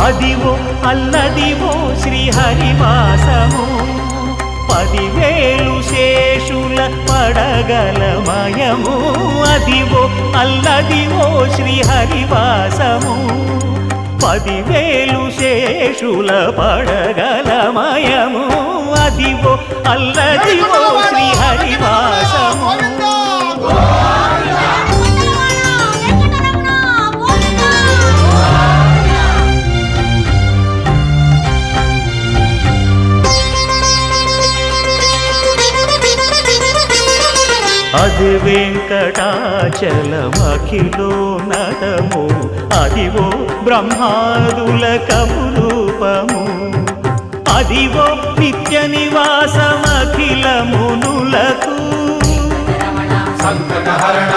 అదివో అల్లదివో శ్రీహరివాసము 10,000 శేషుల పడగలమయము అదివో అల్లదివో శ్రీహరివాసము 10,000 శేషుల పడగలమయము అదివో అల్లదివో శ్రీహరివాసము అది వెంకటాచలమఖిలోన్నతము అదివో బ్రహ్మాదుల కపురూపము అదివో నిత్య నివాసమఖిల మునులకు సంకటహరణ